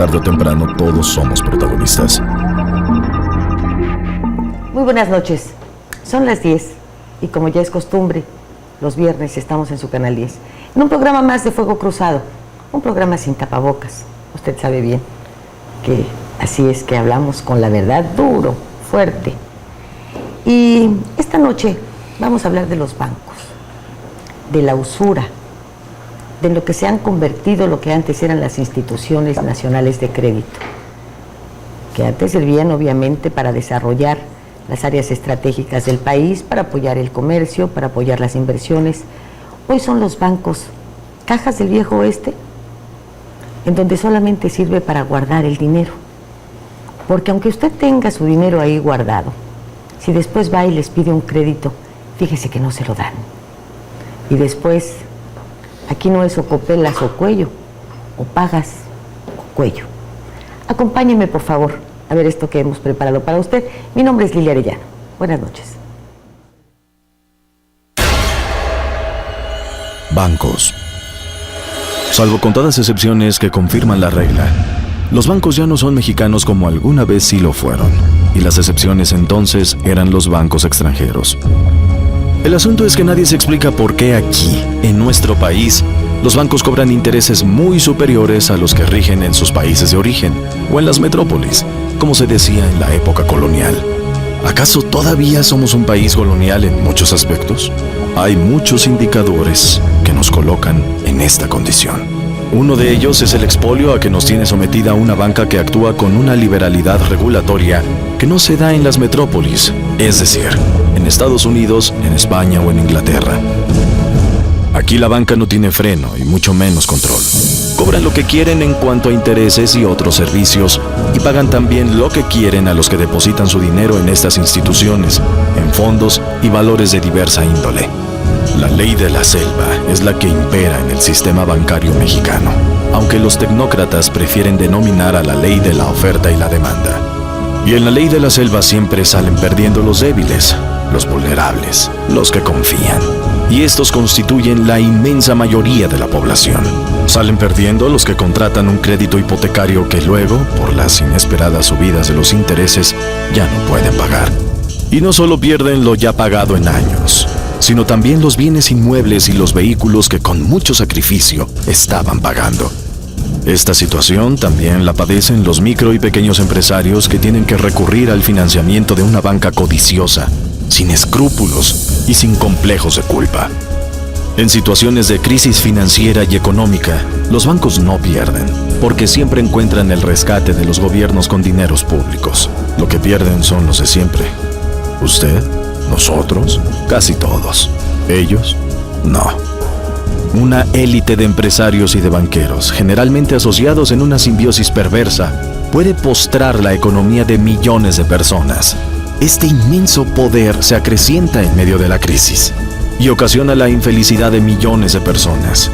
tarde o temprano todos somos protagonistas. Muy buenas noches. Son las 10 y como ya es costumbre, los viernes estamos en su canal 10, en un programa más de Fuego Cruzado, un programa sin tapabocas. Usted sabe bien que así es que hablamos con la verdad, duro, fuerte. Y esta noche vamos a hablar de los bancos, de la usura, de lo que se han convertido lo que antes eran las instituciones nacionales de crédito, que antes servían obviamente para desarrollar las áreas estratégicas del país, para apoyar el comercio, para apoyar las inversiones. Hoy son los bancos, cajas del viejo oeste, en donde solamente sirve para guardar el dinero. Porque aunque usted tenga su dinero ahí guardado, si después va y les pide un crédito, fíjese que no se lo dan. Y después, aquí no es o copelas o cuello, o pagas o cuello. Acompáñeme, por favor, a ver esto que hemos preparado para usted. Mi nombre es Lilia Arellano. Buenas noches. Bancos. Salvo contadas excepciones que confirman la regla, los bancos ya no son mexicanos como alguna vez sí lo fueron, y las excepciones entonces eran los bancos extranjeros. El asunto es que nadie se explica por qué aquí, en nuestro país, los bancos cobran intereses muy superiores a los que rigen en sus países de origen, o en las metrópolis, como se decía en la época colonial. ¿Acaso todavía somos un país colonial en muchos aspectos? Hay muchos indicadores que nos colocan en esta condición. Uno de ellos es el expolio a que nos tiene sometida una banca que actúa con una liberalidad regulatoria que no se da en las metrópolis, es decir, en Estados Unidos, en España o en Inglaterra. Aquí la banca no tiene freno y mucho menos control. Cobran lo que quieren en cuanto a intereses y otros servicios y pagan también lo que quieren a los que depositan su dinero en estas instituciones, en fondos y valores de diversa índole. La ley de la selva es la que impera en el sistema bancario mexicano, aunque los tecnócratas prefieren denominar a la ley de la oferta y la demanda. Y en la ley de la selva siempre salen perdiendo los débiles, los vulnerables, los que confían. Y estos constituyen la inmensa mayoría de la población. Salen perdiendo los que contratan un crédito hipotecario que luego, por las inesperadas subidas de los intereses, ya no pueden pagar. Y no solo pierden lo ya pagado en años, sino también los bienes inmuebles y los vehículos que con mucho sacrificio estaban pagando. Esta situación también la padecen los micro y pequeños empresarios que tienen que recurrir al financiamiento de una banca codiciosa, sin escrúpulos y sin complejos de culpa. En situaciones de crisis financiera y económica, los bancos no pierden, porque siempre encuentran el rescate de los gobiernos con dineros públicos. Lo que pierden son los de siempre. Usted, nosotros, casi todos. Ellos, no. Una élite de empresarios y de banqueros, generalmente asociados en una simbiosis perversa, puede postrar la economía de millones de personas. Este inmenso poder se acrecienta en medio de la crisis y ocasiona la infelicidad de millones de personas,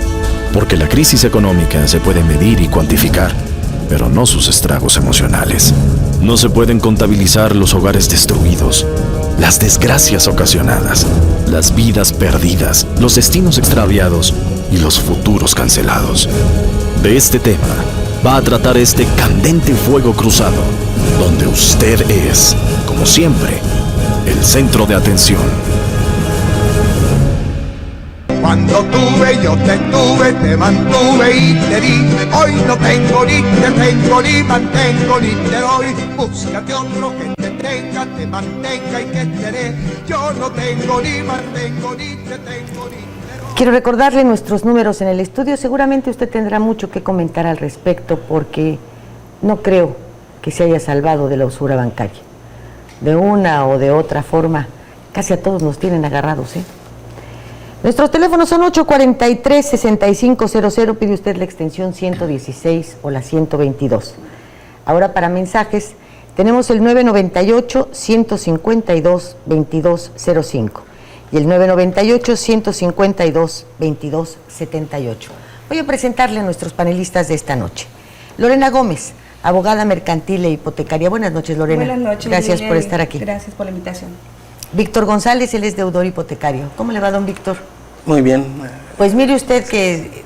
porque la crisis económica se puede medir y cuantificar, pero no sus estragos emocionales. No se pueden contabilizar los hogares destruidos, las desgracias ocasionadas, las vidas perdidas, los destinos extraviados y los futuros cancelados. De este tema va a tratar este candente Fuego Cruzado, donde usted es, como siempre, el centro de atención. Cuando tuve, yo te tuve, te mantuve y te di. Hoy no tengo ni te tengo, ni mantengo ni te doy. Búscate otro que te tenga, te mantenga y que te dé. Yo no tengo ni mantengo, ni te tengo, ni te doy. Quiero recordarle nuestros números en el estudio. Seguramente usted tendrá mucho que comentar al respecto, porque no creo que se haya salvado de la usura bancaria. De una o de otra forma, casi a todos nos tienen agarrados, ¿eh? Nuestros teléfonos son 843-6500, pide usted la extensión 116 o la 122. Ahora para mensajes tenemos el 998-152-2205 y el 998-152-2278. Voy a presentarle a nuestros panelistas de esta noche. Lorena Gómez, abogada mercantil e hipotecaria. Buenas noches, Lorena. Buenas noches. Gracias por estar aquí. Gracias por la invitación. Víctor González, él es deudor hipotecario. ¿Cómo le va, don Víctor? Muy bien. Pues mire usted que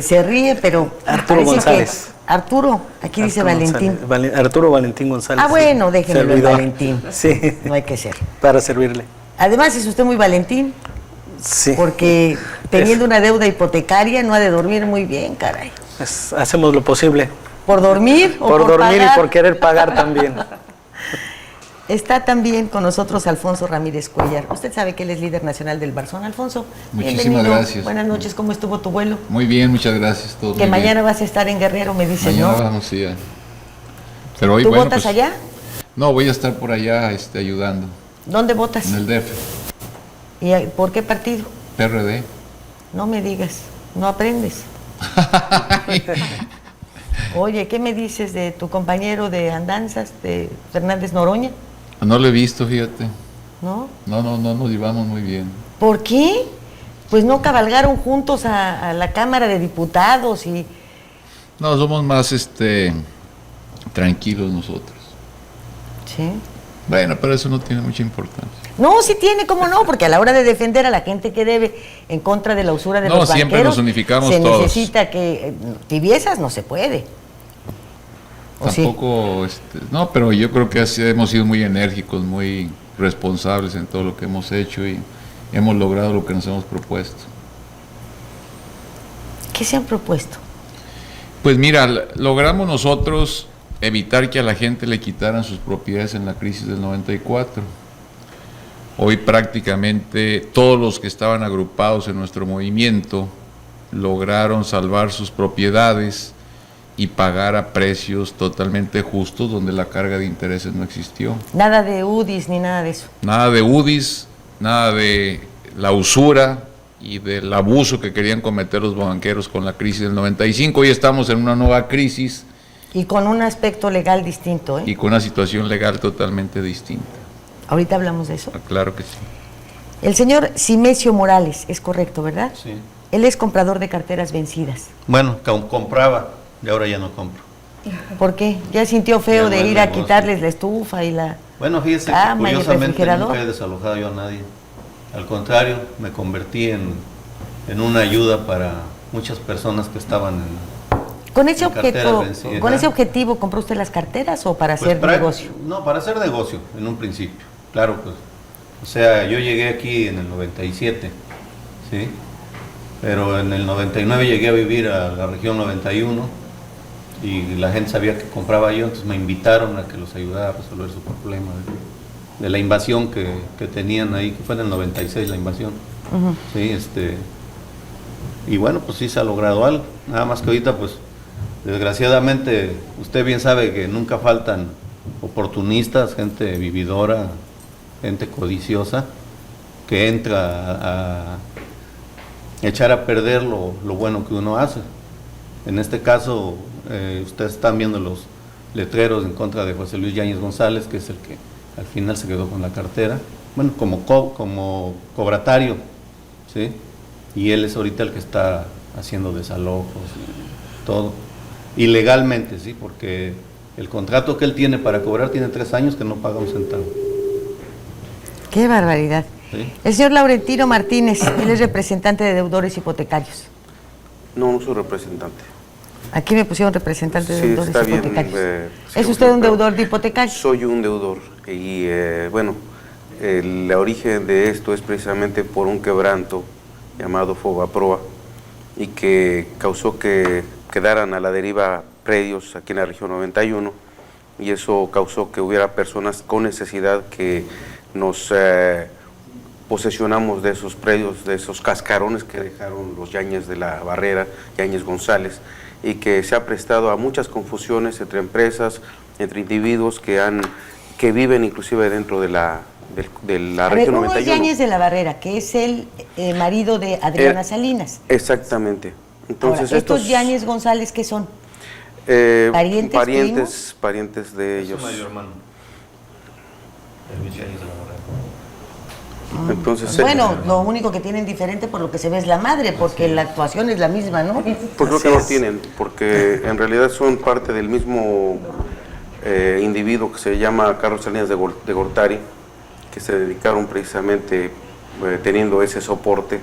se ríe, pero Arturo González. Arturo, aquí dice Valentín. Arturo Valentín González. Ah, bueno, sí. déjenme el Valentín. Sí. No hay que ser. Para servirle. Además, es usted muy Valentín. Sí. Porque teniendo una deuda hipotecaria no ha de dormir muy bien, caray. Hacemos lo posible. ¿Por dormir o por dormir pagar? y por querer pagar también. Está también con nosotros Alfonso Ramírez Cuellar. Usted sabe que él es líder nacional del Barzón. Alfonso, muchísimas bienvenido. gracias. Buenas noches, ¿cómo estuvo tu vuelo? Muy bien, muchas gracias. Todo Que muy mañana bien. vas a estar en Guerrero, me dices, mañana ¿no? vamos, sí. Pero hoy, ¿Tú bueno, votas pues, allá? No, voy a estar por allá ayudando. ¿Dónde votas? En el DF. ¿Y por qué partido? PRD. No me digas, no aprendes. Oye, ¿qué me dices de tu compañero de andanzas, de Fernández Noroña? No lo he visto, fíjate. ¿No? No, nos llevamos muy bien. ¿Por qué? Pues no cabalgaron juntos a la Cámara de Diputados y... No, somos más tranquilos nosotros. Sí. Bueno, pero eso no tiene mucha importancia. No, sí tiene, ¿cómo no? Porque a la hora de defender a la gente que debe en contra de la usura de los banqueros, siempre nos unificamos se todos. necesita que tibiezas no se puede. ¿O Tampoco, sí? no, pero yo creo que hemos sido muy enérgicos, muy responsables en todo lo que hemos hecho y hemos logrado lo que nos hemos propuesto. ¿Qué se han propuesto? Pues mira, logramos nosotros evitar que a la gente le quitaran sus propiedades en la crisis del 94. Hoy prácticamente todos los que estaban agrupados en nuestro movimiento lograron salvar sus propiedades y pagar a precios totalmente justos donde la carga de intereses no existió. Nada de UDIs ni nada de eso. Nada de UDIs, nada de la usura y del abuso que querían cometer los banqueros con la crisis del 95. Hoy estamos en una nueva crisis. Y con un aspecto legal distinto, ¿eh? Y con una situación legal totalmente distinta. Ahorita hablamos de eso. Claro que sí. El señor Simesio Morales, es correcto, ¿verdad? Sí. Él es comprador de carteras vencidas. Bueno, compraba y ahora ya no compro. ¿Por qué? ¿Ya sintió feo Ya no de es ir a negocio. quitarles la estufa y la Bueno, fíjese que cama y el curiosamente refrigerador? nunca he desalojado yo a nadie. Al contrario, me convertí en una ayuda para muchas personas que estaban en... ¿Con ese, carteras objeto, vencidas. ¿Con ese objetivo compró usted las carteras o para hacer negocio? No, para hacer negocio, en un principio. Claro, pues. O sea, yo llegué aquí en el 97, ¿sí? Pero en el 99 llegué a vivir a la región 91 y la gente sabía que compraba yo, entonces me invitaron a que los ayudara a resolver su problema de la invasión que tenían ahí, que fue en el 96 la invasión. Sí, y bueno, pues sí se ha logrado algo. Nada más que ahorita, pues, desgraciadamente, usted bien sabe que nunca faltan oportunistas, gente vividora, gente codiciosa, que entra a echar a perder lo bueno que uno hace. En este caso, ustedes están viendo los letreros en contra de José Luis Yáñez González, que es el que al final se quedó con la cartera, bueno, como cobratario, ¿sí? Y él es ahorita el que está haciendo desalojos y todo, ilegalmente, ¿sí? Porque el contrato que él tiene para cobrar tiene 3 años que no paga un centavo. ¡Qué barbaridad! ¿Sí? El señor Laurentino Martínez, él es representante de deudores hipotecarios. No soy representante. Aquí me pusieron representante de Sí, deudores está bien, hipotecarios. sí, ¿Es usted un pero deudor de hipotecarios? Soy un deudor y bueno, el origen de esto es precisamente por un quebranto llamado Fobaproa y que causó que quedaran a la deriva predios aquí en la región 91 y eso causó que hubiera personas con necesidad que nos posesionamos de esos predios, de esos cascarones que dejaron los Yáñez de la Barrera, Yáñez González, y que se ha prestado a muchas confusiones entre empresas, entre individuos que viven inclusive dentro de la A ver, región ¿cómo es 91. Yáñez de la Barrera, que es el marido de Adriana Salinas? Exactamente. Entonces, Ahora, ¿estos Yáñez González qué son? ¿Parientes, parientes de ellos. Es su mayor hermano, el Luis Yáñez de la Barrera. Entonces, Bueno, lo único que tienen diferente por lo que se ve es la madre, porque la actuación es la misma, ¿no? pues creo que no tienen, porque en realidad son parte del mismo individuo que se llama Carlos Salinas de Gortari, que se dedicaron precisamente teniendo ese soporte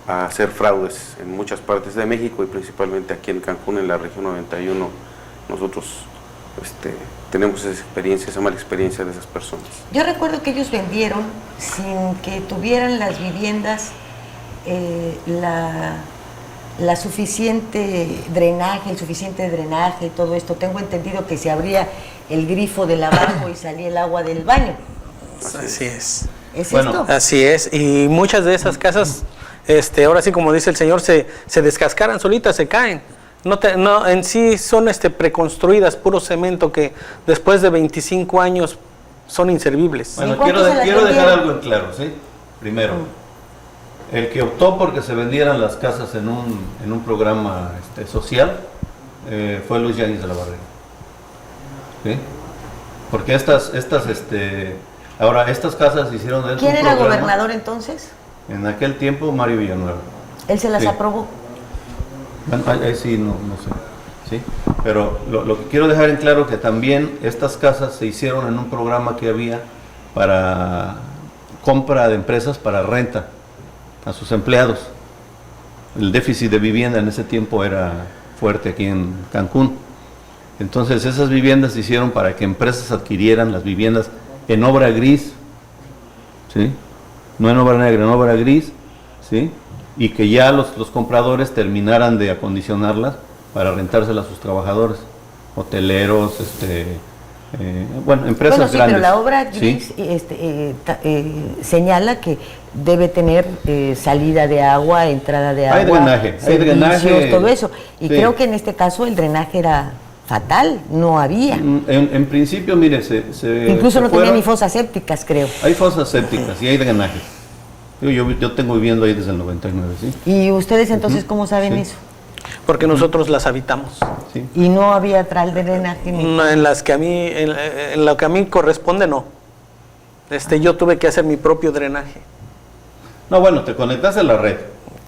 a hacer fraudes en muchas partes de México y principalmente aquí en Cancún, en la región 91, nosotros tenemos esa mala experiencia de esas personas. Yo recuerdo que ellos vendieron sin que tuvieran las viviendas el suficiente drenaje y todo esto. Tengo entendido que se abría el grifo del lavabo y salía el agua del baño. Así es. ¿Es Bueno, esto? Así es. Y muchas de esas casas, ahora sí, como dice el señor, se descascaran solitas, se caen. No, en sí son preconstruidas, puro cemento que después de 25 años son inservibles. Bueno, ¿Y cuánto se las quiero dejar vendieron? algo en claro, ¿sí? Primero, el que optó porque se vendieran las casas en un programa social fue Luis Yáñez de la Barrera. ¿Sí? Porque estas casas se hicieron dentro ¿Quién de un era programa. gobernador entonces? En aquel tiempo, Mario Villanueva. Él se las Sí. aprobó. Bueno, ahí sí, no sé. ¿Sí? Pero lo que quiero dejar en claro que también estas casas se hicieron en un programa que había para compra de empresas para renta a sus empleados. El déficit de vivienda en ese tiempo era fuerte aquí en Cancún. Entonces esas viviendas se hicieron para que empresas adquirieran las viviendas en obra gris, ¿sí? No en obra negra, en obra gris, ¿sí? Y que ya los compradores terminaran de acondicionarlas para rentárselas a sus trabajadores, hoteleros, empresas Bueno, sí, grandes. pero la obra ¿sí? gris señala que debe tener salida de agua, entrada de agua, Hay drenaje, servicios, todo eso. Y sí. creo que en este caso el drenaje era fatal, no había. En principio, mire, Incluso no tenía fueron- ni fosas sépticas, creo. Hay fosas sépticas y hay drenaje. Yo tengo viviendo ahí desde el 99, ¿sí? ¿Y ustedes entonces cómo saben Sí. eso? Porque nosotros las habitamos. Sí. Y no había tral de drenaje ni... No, en lo que a mí corresponde, no. Yo tuve que hacer mi propio drenaje. No, bueno, te conectaste a la red.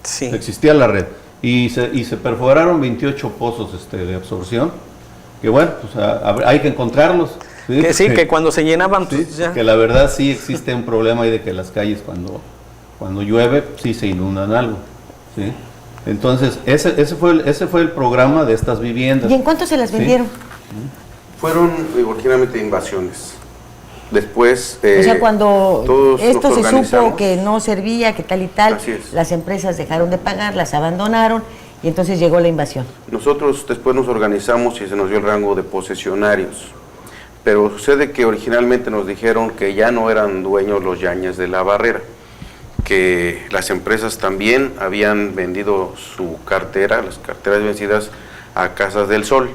Sí. Existía la red. Y se perforaron 28 pozos de absorción. Que bueno, pues hay que encontrarlos. ¿sí? Que sí, Porque- que cuando se llenaban, sí, pues ya. que la verdad sí existe un problema ahí de que las calles cuando llueve sí se inundan algo. ¿sí? Entonces, ese fue el programa de estas viviendas. ¿Y en cuánto se las Sí. vendieron? Fueron originalmente invasiones. Después, O sea, cuando todos esto nos se supo organizamos. que no servía, que tal y tal, Así es. las empresas dejaron de pagar, las abandonaron y entonces llegó la invasión. Nosotros después nos organizamos y se nos dio el rango de posesionarios. Pero sucede que originalmente nos dijeron que ya no eran dueños los Yáñez de la Barrera, que las empresas también habían vendido su cartera, las carteras vencidas, a Casas del Sol.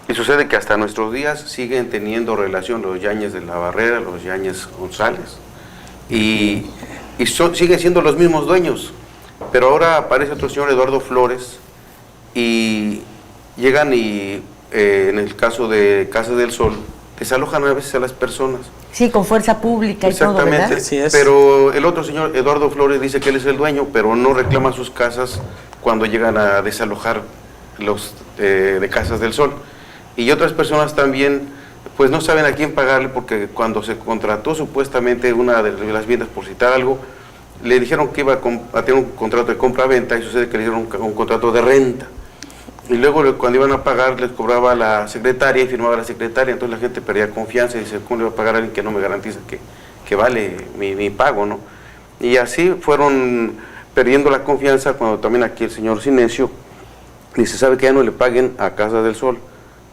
Y sucede que hasta nuestros días siguen teniendo relación los Yáñez de la Barrera, los Yáñez González, y siguen siendo los mismos dueños. Pero ahora aparece otro señor, Eduardo Flores, y llegan y en el caso de Casas del Sol, desalojan a veces a las personas. Sí, con fuerza pública y todo, Exactamente, ¿verdad? Así es. pero el otro señor, Eduardo Flores, dice que él es el dueño, pero no reclama sus casas cuando llegan a desalojar los de Casas del Sol. Y otras personas también, pues no saben a quién pagarle, porque cuando se contrató supuestamente una de las viviendas, por citar algo, le dijeron que iba a tener un contrato de compra-venta y sucede que le dieron un contrato de renta. Y luego cuando iban a pagar les cobraba la secretaria y firmaba la secretaria, entonces la gente perdía confianza y dice, ¿cómo le va a pagar a alguien que no me garantiza que vale mi pago, no? Y así fueron perdiendo la confianza cuando también aquí el señor Sinesio dice, ¿sabe que ya no le paguen a Casa del Sol?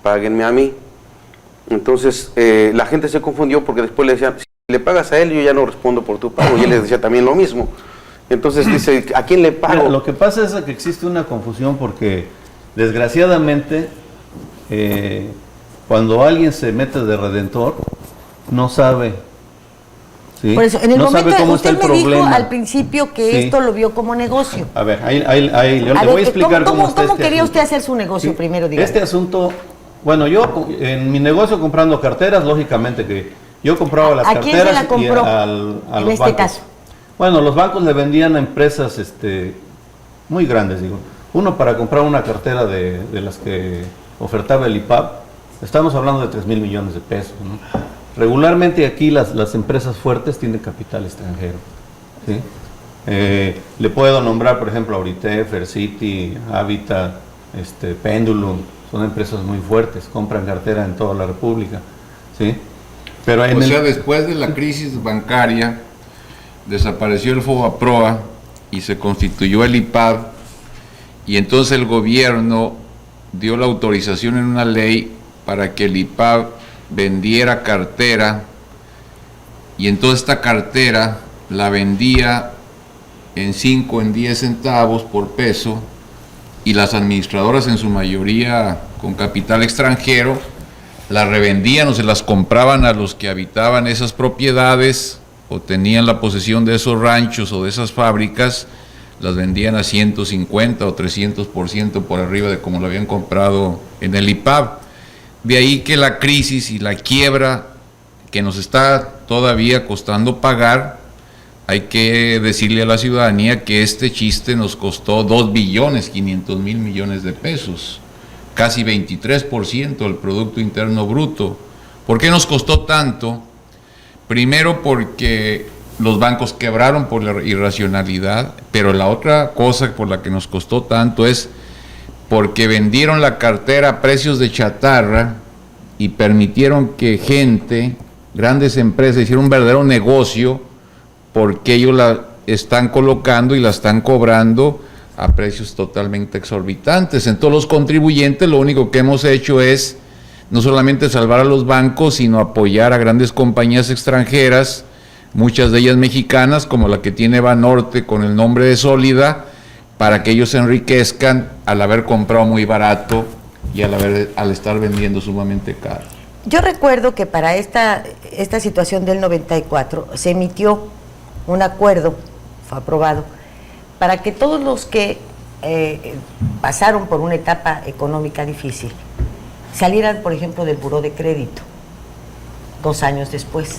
Páguenme a mí. Entonces la gente se confundió porque después le decían, si le pagas a él yo ya no respondo por tu pago, y él les decía también lo mismo. Entonces dice, ¿a quién le pago? Mira, lo que pasa es que existe una confusión porque desgraciadamente cuando alguien se mete de redentor no sabe. ¿sí? Por eso, en el no sabe momento, cómo está usted el me dijo problema. al principio que Sí. esto lo vio como negocio. A ver, ahí le A voy a ver, explicar cómo está ¿cómo este quería asunto. usted hacer su negocio primero, dígame? Este asunto, bueno, yo en mi negocio comprando carteras, lógicamente que yo compraba las ¿A quién se carteras la compró a en los este bancos. caso? Bueno, los bancos le vendían a empresas muy grandes, digo. Uno para comprar una cartera de las que ofertaba el IPAP, estamos hablando de 3,000 millones de pesos, ¿no? Regularmente aquí las empresas fuertes tienen capital extranjero, ¿sí? Le puedo nombrar, por ejemplo, Auritef, City, Habitat, Pendulum, son empresas muy fuertes, compran cartera en toda la República, ¿sí? Pero después de la crisis bancaria, desapareció el FOBAPROA y se constituyó el IPAB, y entonces el gobierno dio la autorización en una ley para que el IPAB vendiera cartera, y entonces esta cartera la vendía en 5, en 10 centavos por peso, y las administradoras, en su mayoría con capital extranjero, las revendían o se las compraban a los que habitaban esas propiedades o tenían la posesión de esos ranchos o de esas fábricas, las vendían a 150 o 300% por arriba de como lo habían comprado en el IPAB. De ahí que la crisis y la quiebra que nos está todavía costando pagar, hay que decirle a la ciudadanía que este chiste nos costó 2.500.000 millones de pesos, casi 23% del Producto Interno Bruto. ¿Por qué nos costó tanto? Primero porque los bancos quebraron por la irracionalidad, pero la otra cosa por la que nos costó tanto es porque vendieron la cartera a precios de chatarra y permitieron que gente, grandes empresas, hicieran un verdadero negocio, porque ellos la están colocando y la están cobrando a precios totalmente exorbitantes. Entonces los contribuyentes lo único que hemos hecho es no solamente salvar a los bancos, sino apoyar a grandes compañías extranjeras, muchas de ellas mexicanas, como la que tiene Banorte con el nombre de Sólida, para que ellos se enriquezcan al haber comprado muy barato y al estar vendiendo sumamente caro. Yo recuerdo que para esta situación del 94 se emitió un acuerdo, fue aprobado, para que todos los que pasaron por una etapa económica difícil salieran, por ejemplo, del buró de crédito 2 años después.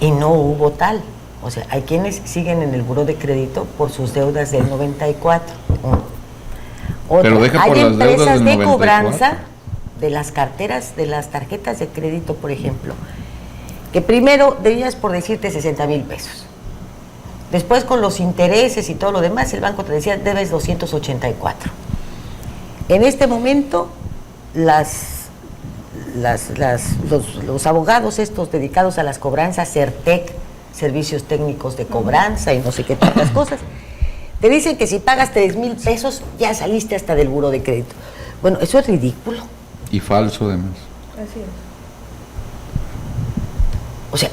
Y no hubo tal. O sea, hay quienes siguen en el buró de crédito por sus deudas del 94. Pero deja por hay las deudas empresas del de 94. cobranza de las carteras, de las tarjetas de crédito, por ejemplo, que primero debías, por decirte, 60,000 pesos. Después, con los intereses y todo lo demás, el banco te decía, debes 284. En este momento, los abogados estos dedicados a las cobranzas, Certec, servicios técnicos de cobranza y no sé qué tantas cosas, te dicen que si pagas 3,000 pesos, ya saliste hasta del buró de crédito. Bueno, eso es ridículo. Y falso además. Así es. O sea,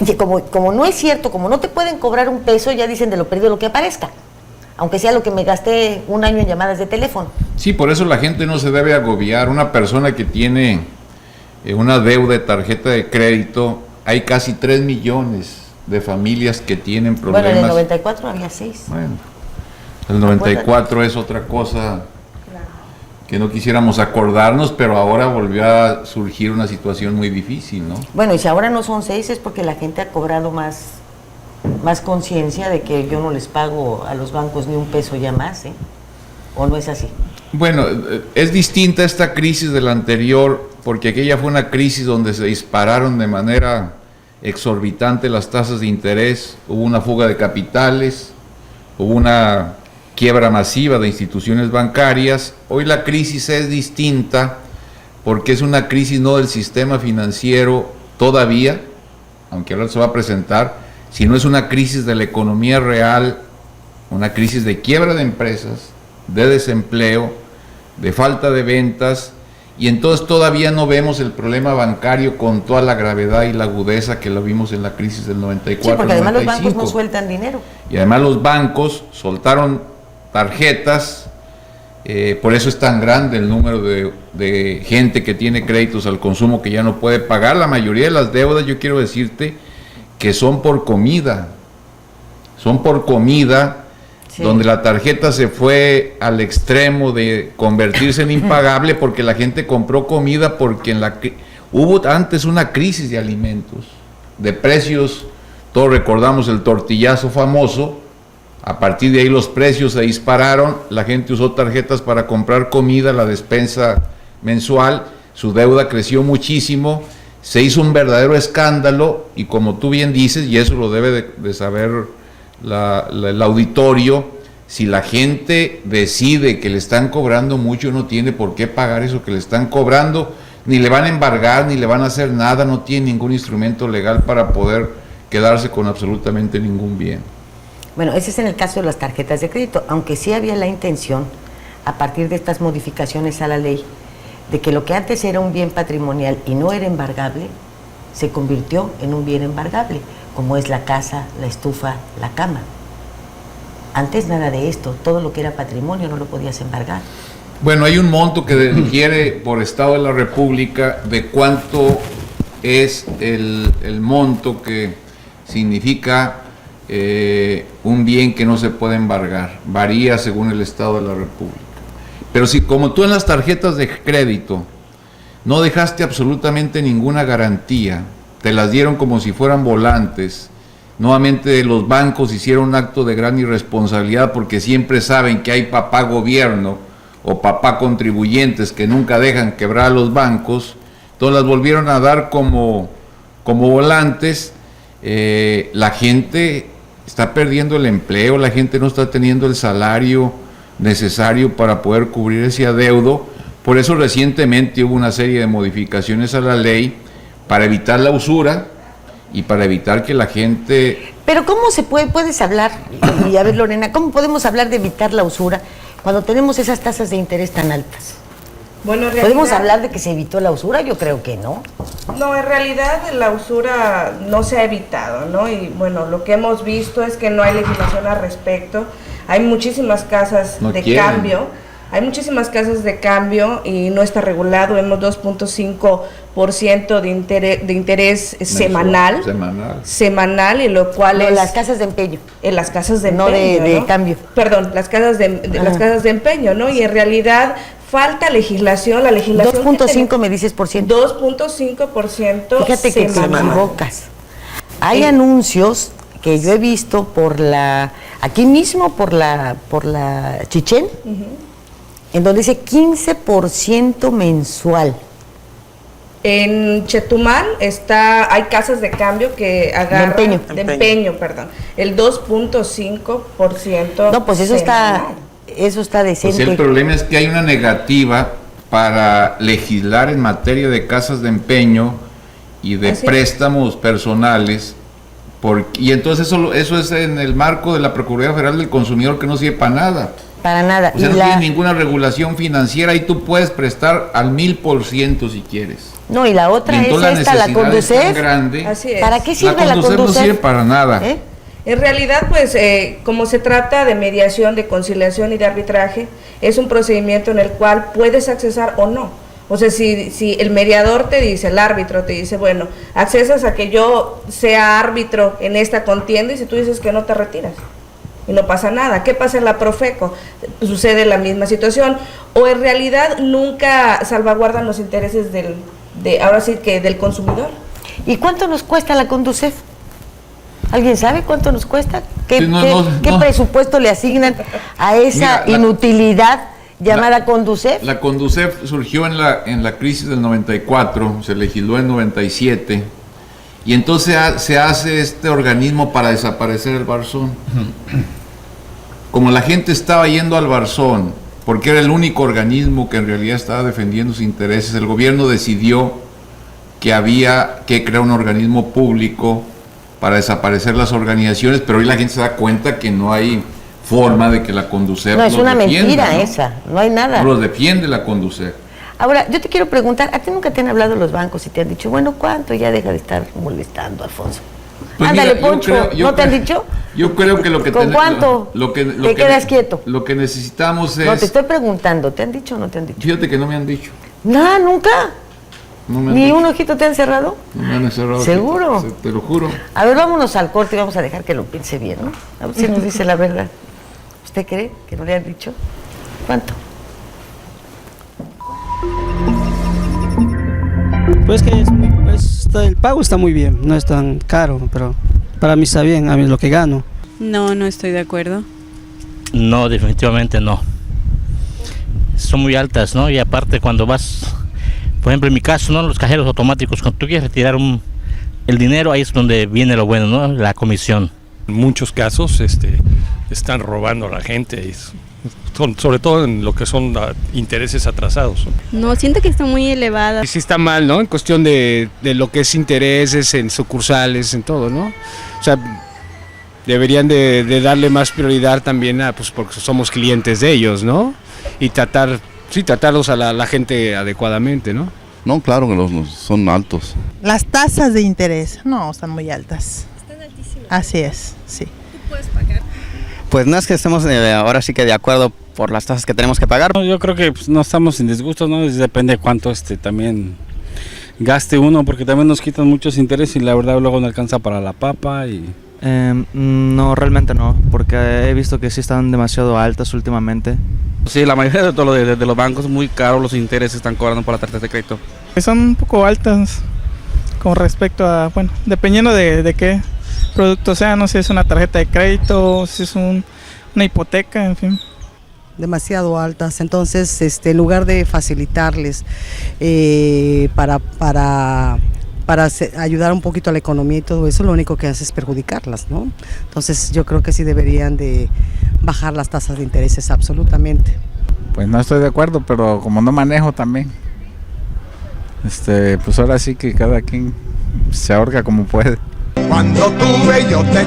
como no es cierto, como no te pueden cobrar un peso, ya dicen de lo perdido lo que aparezca, aunque sea lo que me gasté un año en llamadas de teléfono. Sí, por eso la gente no se debe agobiar. Una persona que tiene una deuda de tarjeta de crédito, hay casi 3 millones de familias que tienen problemas. Bueno, en el 94 había 6. Bueno, el 94 es otra cosa que no quisiéramos acordarnos, pero ahora volvió a surgir una situación muy difícil, ¿no? Bueno, y si ahora no son 6 es porque la gente ha cobrado más conciencia de que yo no les pago a los bancos ni un peso ya más, ¿eh? ¿O no es así? Bueno, es distinta esta crisis de la anterior, porque aquella fue una crisis donde se dispararon de manera exorbitante las tasas de interés, hubo una fuga de capitales, hubo una quiebra masiva de instituciones bancarias. Hoy la crisis es distinta porque es una crisis no del sistema financiero todavía, aunque ahora se va a presentar, sino es una crisis de la economía real, una crisis de quiebra de empresas, de desempleo, de falta de ventas, y entonces todavía no vemos el problema bancario con toda la gravedad y la agudeza que lo vimos en la crisis del 94. Sí, porque además 95. los bancos no sueltan dinero. Y además los bancos soltaron tarjetas, por eso es tan grande el número de gente que tiene créditos al consumo que ya no puede pagar. La mayoría de las deudas, yo quiero decirte, que son por comida, sí. Donde la tarjeta se fue al extremo de convertirse en impagable porque la gente compró comida, porque hubo antes una crisis de alimentos, de precios. Todos recordamos el tortillazo famoso. A partir de ahí los precios se dispararon, la gente usó tarjetas para comprar comida, la despensa mensual, su deuda creció muchísimo, se hizo un verdadero escándalo, y como tú bien dices, y eso lo debe de saber el auditorio, si la gente decide que le están cobrando mucho, no tiene por qué pagar eso que le están cobrando, ni le van a embargar, ni le van a hacer nada, no tiene ningún instrumento legal para poder quedarse con absolutamente ningún bien. Bueno, ese es en el caso de las tarjetas de crédito, aunque sí había la intención, a partir de estas modificaciones a la ley, de que lo que antes era un bien patrimonial y no era embargable, se convirtió en un bien embargable, como es la casa, la estufa, la cama. Antes nada de esto, todo lo que era patrimonio no lo podías embargar. Bueno, hay un monto que requiere por Estado de la República de cuánto es el monto que significa un bien que no se puede embargar. Varía según el Estado de la República. Pero si como tú en las tarjetas de crédito no dejaste absolutamente ninguna garantía, te las dieron como si fueran volantes, nuevamente los bancos hicieron un acto de gran irresponsabilidad porque siempre saben que hay papá gobierno o papá contribuyentes que nunca dejan quebrar a los bancos, entonces las volvieron a dar como volantes. La gente está perdiendo el empleo, la gente no está teniendo el salario necesario para poder cubrir ese adeudo. Por eso recientemente hubo una serie de modificaciones a la ley para evitar la usura y para evitar que la gente... Pero ¿cómo se puedes hablar, y a ver Lorena, cómo podemos hablar de evitar la usura cuando tenemos esas tasas de interés tan altas? Bueno, en ¿Podemos realidad, hablar de que se evitó la usura? Yo creo que no. no, en realidad la usura no se ha evitado, ¿no? Y bueno, lo que hemos visto es que no hay legislación al respecto. Hay muchísimas casas de cambio. Hay muchísimas casas de cambio y no está regulado. Vemos 2.5% de interés semanal, y lo cual No, es las casas de empeño. en las casas de empeño, No de cambio. Perdón, las casas las casas de empeño, ¿no? Y en realidad falta legislación, la legislación 2.5 me dices por ciento. 2.5%. Fíjate que te semanal. equivocas. Hay anuncios que yo he visto aquí mismo por la Chichén, en donde dice 15% mensual. En Chetumal hay casas de cambio que agarran De empeño, perdón, el 2.5%. No, pues eso está decente. Pues el problema es que hay una negativa para legislar en materia de casas de empeño y de préstamos personales, y entonces eso es en el marco de la Procuraduría Federal del Consumidor, que no sirve para nada. Para nada. O sea, no tiene ninguna regulación financiera y tú puedes prestar al 1000% si quieres. No, y la otra es esta, la Conducef. Así es. ¿Para qué sirve la Conducef? No sirve para nada. En realidad, pues, como se trata de mediación, de conciliación y de arbitraje, es un procedimiento en el cual puedes accesar o no. O sea, si el mediador te dice, el árbitro te dice, bueno, accesas a que yo sea árbitro en esta contienda, y si tú dices que no, te retiras. Y no pasa nada. ¿Qué pasa en la Profeco? Sucede la misma situación. O en realidad nunca salvaguardan los intereses ahora sí que del consumidor. ¿Y cuánto nos cuesta la Conducef? ¿Alguien sabe cuánto nos cuesta? ¿Qué presupuesto le asignan a esa inutilidad llamada Conducef? La Conducef surgió en la crisis del 94, se legisló en 97, y entonces se hace este organismo para desaparecer el Barzón. Como la gente estaba yendo al Barzón, porque era el único organismo que en realidad estaba defendiendo sus intereses, el gobierno decidió que había que crear un organismo público para desaparecer las organizaciones, pero hoy la gente se da cuenta que no hay forma de que la Conducef no, es una mentira, ¿no? esa, no hay nada. No los defiende la Conducef. Ahora, yo te quiero preguntar, ¿a ti nunca te han hablado los bancos y te han dicho, bueno, ¿cuánto? Ya deja de estar molestando, Alfonso. Pues ándale, mira, Poncho, ¿no te han dicho? Yo creo que lo que... ¿Con cuánto te quedas quieto? Lo que necesitamos es... No, te estoy preguntando, ¿te han dicho o no te han dicho? Fíjate que no me han dicho. No, nunca. No me han ¿Ni dicho. un ojito te han cerrado? No me han cerrado. ¿Seguro? Te lo juro. A ver, vámonos al corte y vamos a dejar que lo piense bien, ¿no? A ver si nos dice la verdad. ¿Usted cree que no le han dicho? ¿Cuánto? Pues que el pago está muy bien, no es tan caro, pero para mí está bien, a mí es lo que gano. No, no estoy de acuerdo. No, definitivamente no. Son muy altas, ¿no? Y aparte cuando vas, por ejemplo en mi caso, ¿no? Los cajeros automáticos, cuando tú quieres retirar el dinero, ahí es donde viene lo bueno, ¿no? La comisión. En muchos casos están robando a la gente, sobre todo en lo que son intereses atrasados. No, siento que está muy elevada. Sí está mal, ¿no? En cuestión de lo que es intereses, en sucursales, en todo, ¿no? O sea, deberían de darle más prioridad también pues porque somos clientes de ellos, ¿no? Y tratarlos a la gente adecuadamente, ¿no? No, claro que son altos. Las tasas de interés, no, están muy altas. Están altísimas. Así es, sí. ¿Tú puedes pagar? Pues no es que estemos ahora sí que de acuerdo por las tasas que tenemos que pagar. Yo creo que no estamos en disgusto, ¿no? Depende de cuánto también gaste uno, porque también nos quitan muchos intereses y la verdad luego no alcanza para la papa y... No, realmente no, porque he visto que sí están demasiado altas últimamente. Sí, la mayoría de los bancos muy caros, los intereses están cobrando por la tarjeta de crédito. Son un poco altas con respecto a, bueno, dependiendo de qué producto sea, no sé si es una tarjeta de crédito, si es una hipoteca, en fin. Demasiado altas, entonces en lugar de facilitarles para ayudar un poquito a la economía y todo eso, lo único que hace es perjudicarlas, ¿no? Entonces yo creo que sí deberían de bajar las tasas de intereses absolutamente. Pues no estoy de acuerdo, pero como no manejo también, pues ahora sí que cada quien se ahorca como puede. Cuando tuve, yo te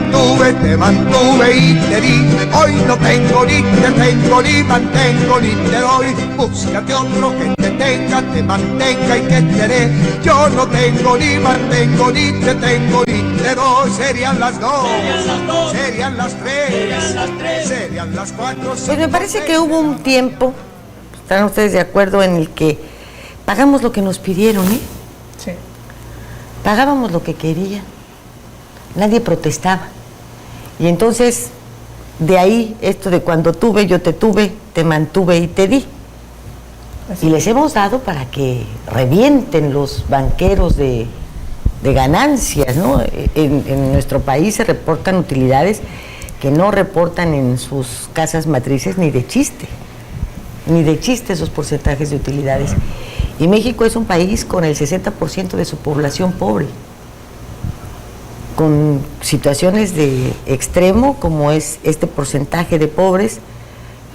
mantuve y te di. Hoy no tengo ni te tengo, ni mantengo ni te doy. Búscate otro que te tenga, te mantenga y que te dé. Yo no tengo ni mantengo, ni te tengo ni te doy. Serían las dos, serían las tres, serían las cuatro. Pues me parece que hubo un tiempo, ¿están ustedes de acuerdo?, en el que pagamos lo que nos pidieron, ¿eh? Sí. Pagábamos lo que querían. Nadie protestaba. Y entonces, de ahí esto de cuando tuve, yo te mantuve y te di. Y les hemos dado para que revienten los banqueros de ganancias, ¿no? En nuestro país se reportan utilidades que no reportan en sus casas matrices ni de chiste esos porcentajes de utilidades. Y México es un país con el 60% de su población pobre, con situaciones de extremo, como es este porcentaje de pobres,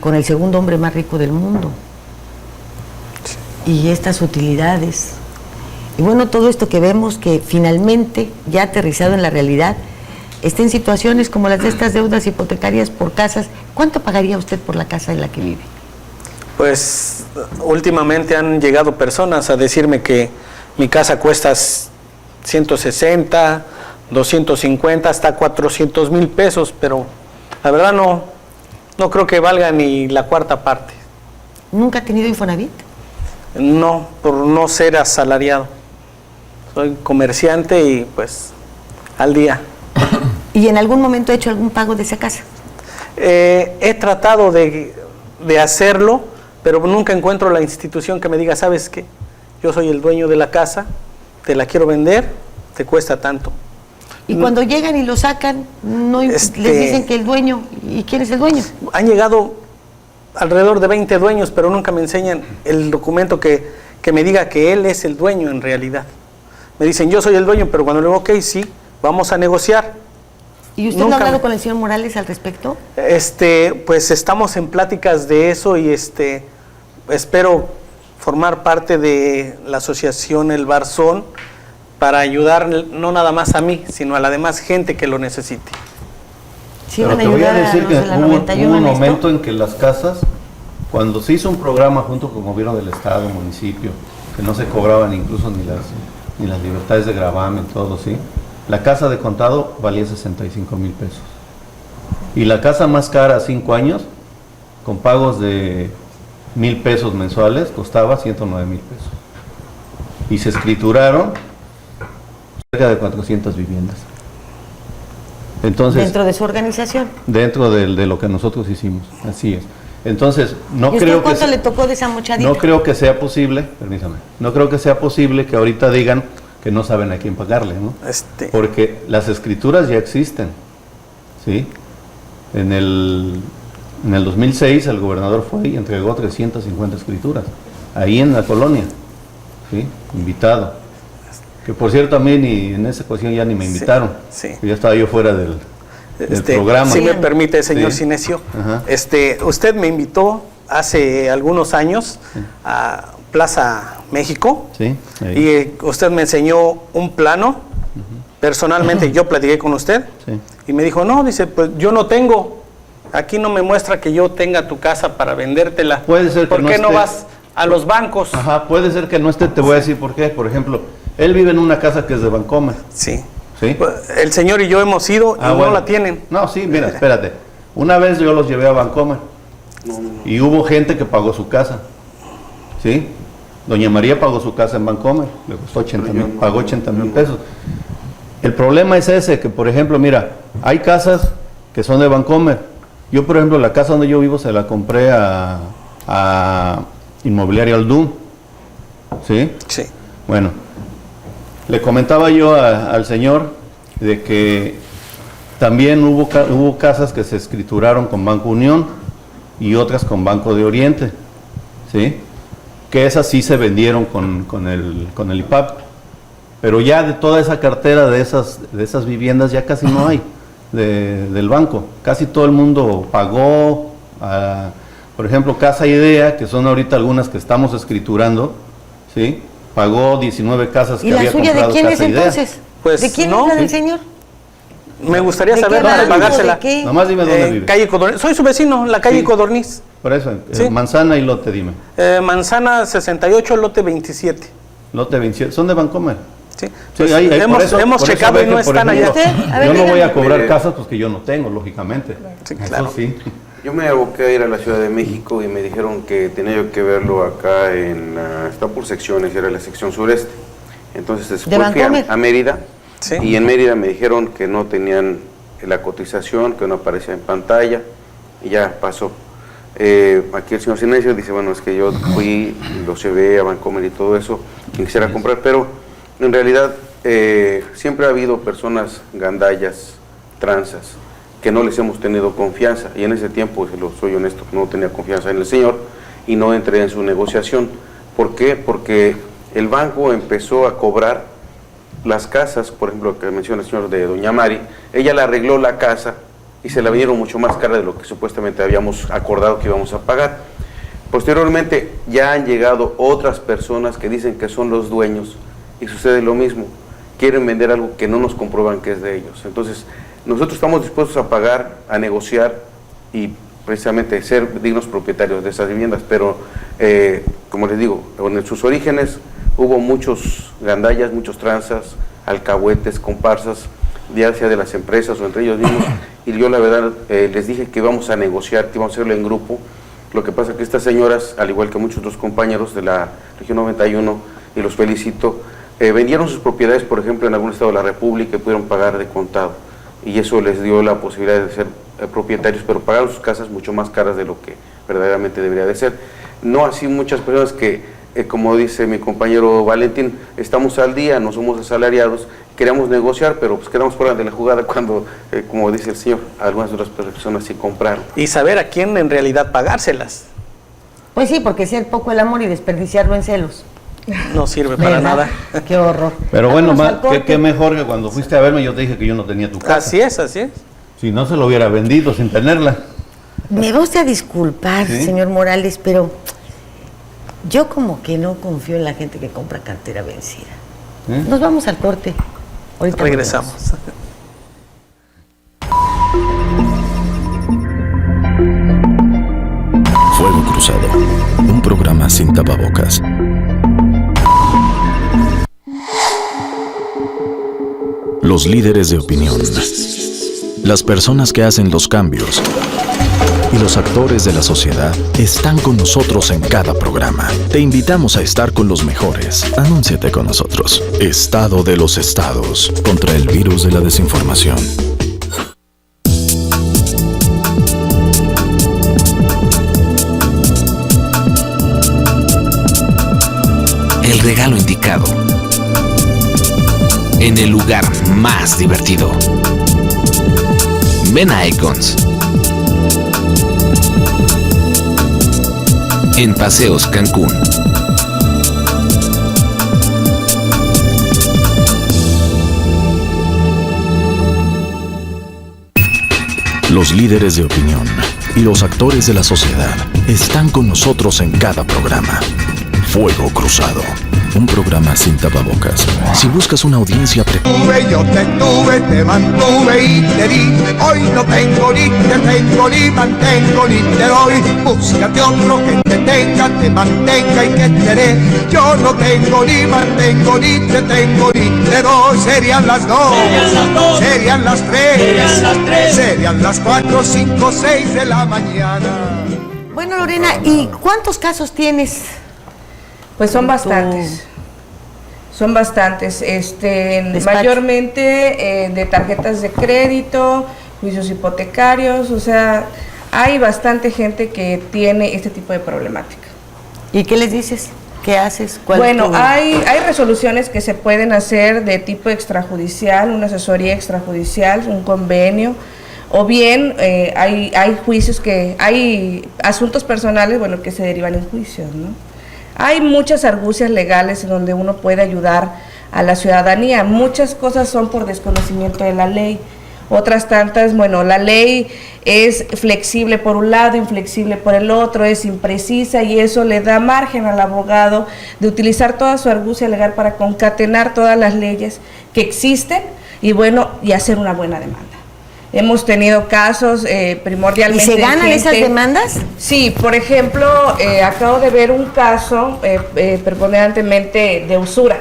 con el segundo hombre más rico del mundo. Y estas utilidades. Y bueno, todo esto que vemos que finalmente, ya aterrizado en la realidad, está en situaciones como las de estas deudas hipotecarias por casas. ¿Cuánto pagaría usted por la casa en la que vive? Pues últimamente han llegado personas a decirme que mi casa cuesta 160, 250 hasta 400,000 pesos, pero la verdad no creo que valga ni la cuarta parte. ¿Nunca ha tenido Infonavit? No, por no ser asalariado. Soy comerciante y pues al día. ¿Y en algún momento ha hecho algún pago de esa casa? He tratado de hacerlo, pero nunca encuentro la institución que me diga, ¿sabes qué? Yo soy el dueño de la casa, te la quiero vender, te cuesta tanto. Y cuando llegan y lo sacan, les dicen que el dueño, ¿y quién es el dueño? Han llegado alrededor de 20 dueños, pero nunca me enseñan el documento que me diga que él es el dueño en realidad. Me dicen, yo soy el dueño, pero cuando le digo, ok, sí, vamos a negociar. ¿Y usted no ha hablado con el señor Morales al respecto? Pues estamos en pláticas de eso y espero formar parte de la asociación El Barzón para ayudar no nada más a mí, sino a la demás gente que lo necesite. Sí, pero te voy a decir que hubo un momento en que las casas, cuando se hizo un programa junto con el gobierno del estado, municipio, que no se cobraban incluso ni las libertades de gravamen, todo, ¿sí? La casa de contado valía 65,000 pesos. Y la casa más cara a 5 años, con pagos de 1,000 pesos mensuales, costaba 109,000 pesos. Y se escrituraron cerca de 400 viviendas. Entonces, ¿dentro de su organización? Dentro de lo que nosotros hicimos, así es. Entonces, no creo que... ¿Cuánto le tocó de esa muchadita? No creo que sea posible, permítame, no creo que sea posible que ahorita digan que no saben a quién pagarle, ¿no? Porque las escrituras ya existen, ¿sí? En el 2006 el gobernador fue y entregó 350 escrituras, ahí en la colonia, ¿sí? Invitado. Que por cierto a mí en esa ocasión ya ni me invitaron, sí. Ya estaba yo fuera del programa. Si me permite, señor Sí. Cinesio. Ajá. Usted me invitó hace algunos años a Plaza México Sí, ahí. y usted me enseñó un plano. Personalmente yo platiqué con usted Sí. y me dijo, no, dice, pues yo no tengo, aquí no me muestra que yo tenga tu casa para vendértela. Puede ser que ¿Por no qué no esté. vas a los bancos? Ajá, puede ser que no esté, te voy a decir por qué. Por ejemplo, él vive en una casa que es de Vancomer. Sí. ¿Sí? El señor y yo hemos ido y Bueno. no la tienen. No, sí, mira, espérate. Una vez yo los llevé a Vancomer y hubo gente que pagó su casa. ¿Sí? Doña María pagó su casa en Vancomer, le costó 80,000, pagó 80,000 pesos. El problema es ese, que por ejemplo, mira, hay casas que son de Vancomer. Yo, por ejemplo, la casa donde yo vivo se la compré a Inmobiliaria Aldún. ¿Sí? Sí. Bueno, le comentaba yo al señor de que también hubo casas que se escrituraron con Banco Unión y otras con Banco de Oriente, ¿sí? Que esas sí se vendieron con el IPAP, pero ya de toda esa cartera de esas viviendas ya casi no hay del banco. Casi todo el mundo pagó, por ejemplo, Casa Idea, que son ahorita algunas que estamos escriturando, ¿sí? Pagó 19 casas ¿Y que la había suya de comprado quién es Casa Idea. entonces? Pues, ¿De quién no. es la del Sí. señor? Me gustaría ¿De saber qué dónde banco? pagársela. ¿De qué? Nomás dime dónde vive. Calle Codorniz. Soy su vecino, la calle Sí. Codorniz. Por eso, Sí. manzana y lote, dime. Manzana 68, lote 27. Lote 27, son de Vancomer. Sí. Sí, Pues por hemos eso checado ve y no que, por están allá. ejemplo, A ver, yo no voy a dígame. cobrar Mire. casas pues que yo no tengo, lógicamente. Sí, Eso claro. sí. Yo me aboqué a ir a la Ciudad de México y me dijeron que tenía yo que verlo acá está por secciones, era la sección sureste. Entonces después fui Vancomer? a Mérida Sí. y en Mérida me dijeron que no tenían la cotización, que no aparecía en pantalla y ya pasó. Aquí el señor Cinesio dice, bueno, es que yo fui, los llevé a Vancomer y todo eso, quien quisiera comprar, pero en realidad siempre ha habido personas gandallas, tranzas, que no les hemos tenido confianza, y en ese tiempo, si lo soy honesto, no tenía confianza en el señor y no entré en su negociación. ¿Por qué? Porque el banco empezó a cobrar las casas, por ejemplo, que menciona el señor de Doña Mari, ella le arregló la casa y se la vendieron mucho más cara de lo que supuestamente habíamos acordado que íbamos a pagar. Posteriormente ya han llegado otras personas que dicen que son los dueños y sucede lo mismo, quieren vender algo que no nos comprueban que es de ellos. Entonces, nosotros estamos dispuestos a pagar, a negociar y precisamente ser dignos propietarios de esas viviendas, pero como les digo, en sus orígenes hubo muchos gandallas, muchos tranzas, alcahuetes, comparsas, ya sea de las empresas o entre ellos mismos, y yo la verdad les dije que íbamos a negociar, que íbamos a hacerlo en grupo. Lo que pasa es que estas señoras, al igual que muchos otros compañeros de la región 91, y los felicito, vendieron sus propiedades, por ejemplo, en algún estado de la República y pudieron pagar de contado, y eso les dio la posibilidad de ser propietarios, pero pagaron sus casas mucho más caras de lo que verdaderamente debería de ser. No así muchas personas que, como dice mi compañero Valentín, estamos al día, no somos asalariados, queremos negociar, pero pues quedamos fuera de la jugada cuando, como dice el señor, algunas otras personas sí compraron. Y saber a quién en realidad pagárselas. Pues sí, porque ser poco el amor y desperdiciarlo en celos. No sirve para ¿Verdad? nada. Qué horror. Pero bueno, Vámonos al corte. qué mejor que cuando fuiste a verme yo te dije que yo no tenía tu casa. Así es, así es. Si no se lo hubiera vendido sin tenerla. Me va usted a disculpar, ¿Sí? señor Morales, pero yo como que no confío en la gente que compra cartera vencida. Nos vamos al corte. Ahorita Regresamos. Fuego Cruzado, un programa sin tapabocas. Los líderes de opinión, las personas que hacen los cambios y los actores de la sociedad están con nosotros en cada programa. Te invitamos a estar con los mejores. Anúnciate con nosotros. Estado de los estados contra el virus de la desinformación. El regalo indicado. En el lugar más divertido. Ven a Icons. En Paseos Cancún. Los líderes de opinión y los actores de la sociedad están con nosotros en cada programa. Fuego Cruzado, un programa sin tapabocas. Si buscas una audiencia Yo te tuve, te mantuve y te di. Hoy no tengo ni te tengo, ni mantengo ni te doy. Búscate otro que te tenga, te mantenga y que te dé. Yo no tengo ni mantengo, ni te tengo ni te doy. Serían las dos, serían las tres, serían las 4, 5, 6 de la mañana. Bueno, Lorena, ¿y cuántos casos tienes? Pues son bastantes. Son bastantes, mayormente de tarjetas de crédito, juicios hipotecarios, o sea, hay bastante gente que tiene este tipo de problemática. ¿Y qué les dices? ¿Qué haces? Bueno, hay resoluciones que se pueden hacer de tipo extrajudicial, una asesoría extrajudicial, un convenio, o bien hay juicios hay asuntos personales, bueno, que se derivan en juicios, ¿no? Hay muchas argucias legales en donde uno puede ayudar a la ciudadanía. Muchas cosas son por desconocimiento de la ley. Otras tantas, bueno, la ley es flexible por un lado, inflexible por el otro, es imprecisa y eso le da margen al abogado de utilizar toda su argucia legal para concatenar todas las leyes que existen y bueno, y hacer una buena demanda. Hemos tenido casos primordialmente... ¿Y se ganan esas demandas? Sí, por ejemplo, acabo de ver un caso preponderantemente de usura,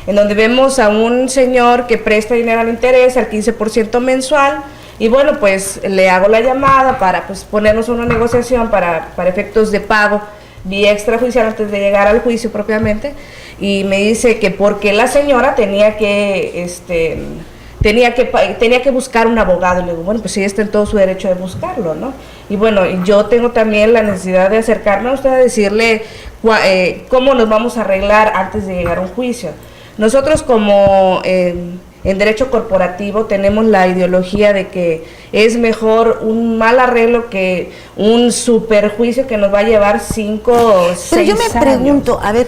en donde vemos a un señor que presta dinero al interés al 15% mensual, y bueno, pues le hago la llamada para pues ponernos una negociación para efectos de pago vía extrajudicial antes de llegar al juicio propiamente, y me dice que porque la señora tenía que buscar un abogado, y le digo, bueno, pues sí, está en todo su derecho de buscarlo, ¿no? Y bueno, yo tengo también la necesidad de acercarme a usted a decirle cómo nos vamos a arreglar antes de llegar a un juicio. Nosotros como en derecho corporativo tenemos la ideología de que es mejor un mal arreglo que un superjuicio que nos va a llevar 5 o 6 años. Pero yo me pregunto, a ver,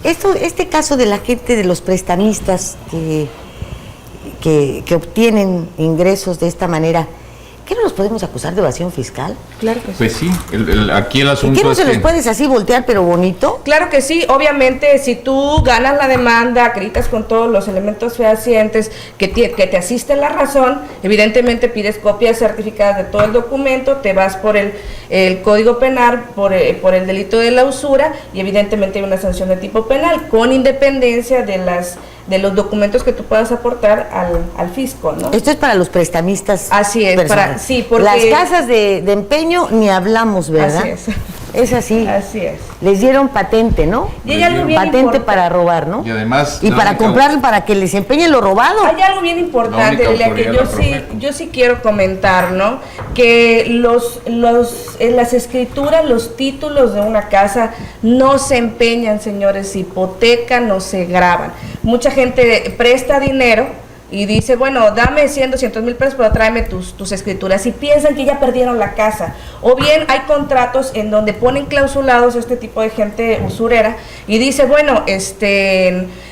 este caso de la gente, de los prestamistas que obtienen ingresos de esta manera, ¿qué no los podemos acusar de evasión fiscal? Claro que sí. Pues sí, aquí el asunto ¿Y qué no es se que... los puedes así voltear pero bonito? Claro que sí, obviamente si tú ganas la demanda, acreditas con todos los elementos fehacientes que te asisten la razón, evidentemente pides copias certificadas de todo el documento, te vas por el Código Penal, por el delito de la usura y evidentemente hay una sanción de tipo penal, con independencia de los documentos que tú puedas aportar al fisco, ¿no? Esto es para los prestamistas. Así es, sí, porque... Las casas de empeño ni hablamos, ¿verdad? Así es. Es así. Así es. Les dieron patente, ¿no? Y hay algo bien patente importante para robar, ¿no? Y además... Y para comprar, para que les empeñen lo robado. Hay algo bien importante, Lilia, que yo sí quiero comentar, ¿no? Que en las escrituras, los títulos de una casa no se empeñan, señores, se hipotecan, no se graban. Mucha gente presta dinero y dice, bueno, dame 100, 200 mil pesos, pero tráeme tus escrituras, y piensan que ya perdieron la casa. O bien hay contratos en donde ponen clausulados este tipo de gente usurera y dice, bueno,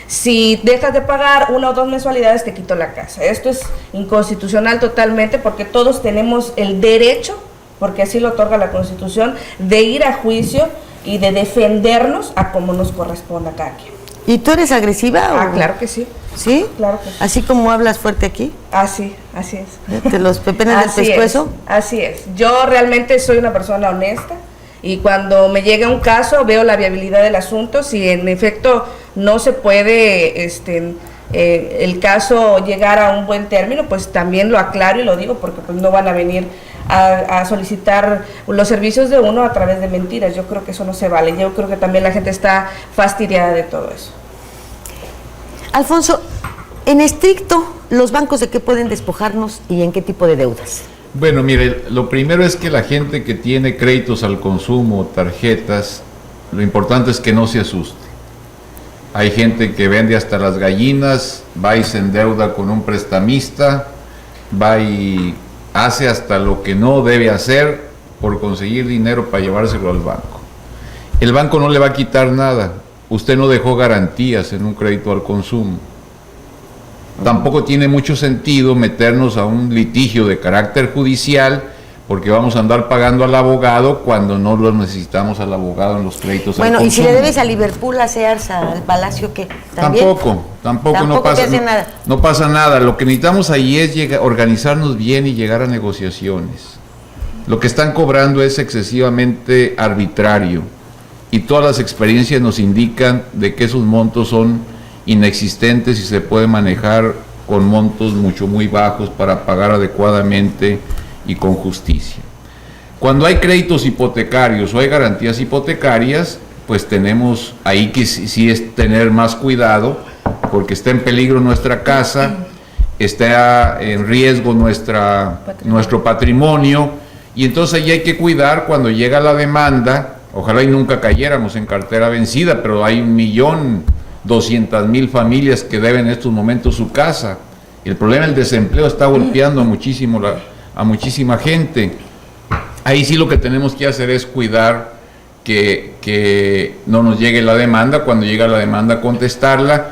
si dejas de pagar 1 o 2 mensualidades te quito la casa. Esto es inconstitucional totalmente, porque todos tenemos el derecho, porque así lo otorga la Constitución, de ir a juicio y de defendernos a como nos corresponda a cada quien. ¿Y tú eres agresiva? Claro que sí. ¿Sí? Claro que sí. ¿Así como hablas fuerte aquí? Así es. ¿Te los pepenes del pescuezo? Así es. Yo realmente soy una persona honesta y cuando me llega un caso veo la viabilidad del asunto. Si en efecto no se puede el caso llegar a un buen término, pues también lo aclaro y lo digo, porque pues no van a venir a solicitar los servicios de uno a través de mentiras. Yo creo que eso no se vale. Yo creo que también la gente está fastidiada de todo eso. Alfonso, en estricto, ¿los bancos de qué pueden despojarnos y en qué tipo de deudas? Bueno, mire, lo primero es que la gente que tiene créditos al consumo, tarjetas, lo importante es que no se asuste. Hay gente que vende hasta las gallinas, va y se endeuda con un prestamista, va y hace hasta lo que no debe hacer por conseguir dinero para llevárselo al banco. El banco no le va a quitar nada. Usted no dejó garantías en un crédito al consumo. Tampoco tiene mucho sentido meternos a un litigio de carácter judicial porque vamos a andar pagando al abogado cuando no lo necesitamos al abogado en los créditos al Bueno, y si consumo. le debes a Liverpool, a Sears, al Palacio, ¿qué? ¿También? Tampoco no te pasa hace nada. No pasa nada. Lo que necesitamos ahí es organizarnos bien y llegar a negociaciones. Lo que están cobrando es excesivamente arbitrario y todas las experiencias nos indican de que esos montos son inexistentes y se puede manejar con montos muy bajos para pagar adecuadamente y con justicia. Cuando hay créditos hipotecarios o hay garantías hipotecarias, pues tenemos ahí que sí es tener más cuidado, porque está en peligro nuestra casa, está en riesgo nuestro patrimonio, y entonces ahí hay que cuidar cuando llega la demanda. Ojalá y nunca cayéramos en cartera vencida, pero hay 1.200.000 familias que deben en estos momentos su casa. El problema del desempleo está golpeando a muchísima gente. Ahí sí lo que tenemos que hacer es cuidar que no nos llegue la demanda, cuando llega la demanda contestarla,